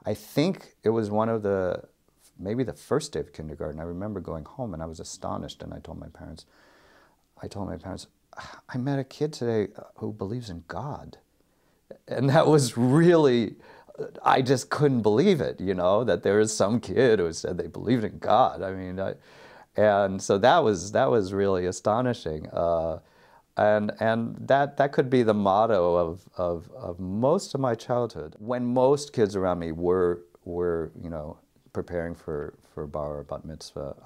I think it was one of the, maybe the first day of kindergarten. I remember going home and I was astonished, and I told my parents, I met a kid today who believes in God. And that was really, I just couldn't believe it, you know, that there is some kid who said they believed in God. I mean, and so that was really astonishing. And that could be the motto of most of my childhood. When most kids around me were you know, preparing for bar or bat mitzvah,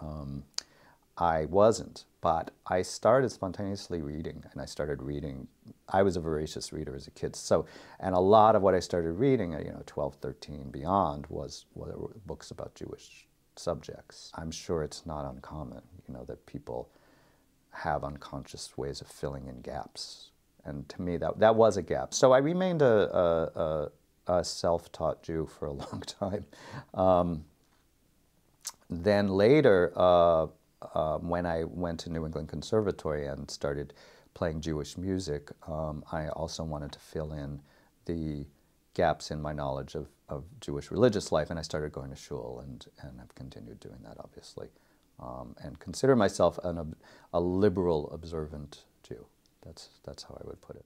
I wasn't, but I started spontaneously reading, and I started reading. I was a voracious reader as a kid, so, and a lot of what I started reading at, you know, 12, 13, beyond was books about Jewish subjects. I'm sure it's not uncommon, you know, that people have unconscious ways of filling in gaps, and to me that was a gap. So I remained a self-taught Jew for a long time. Then later, when I went to New England Conservatory and started playing Jewish music, I also wanted to fill in the gaps in my knowledge of Jewish religious life, and I started going to shul, and I've continued doing that, obviously, and consider myself a liberal, observant Jew. That's how I would put it.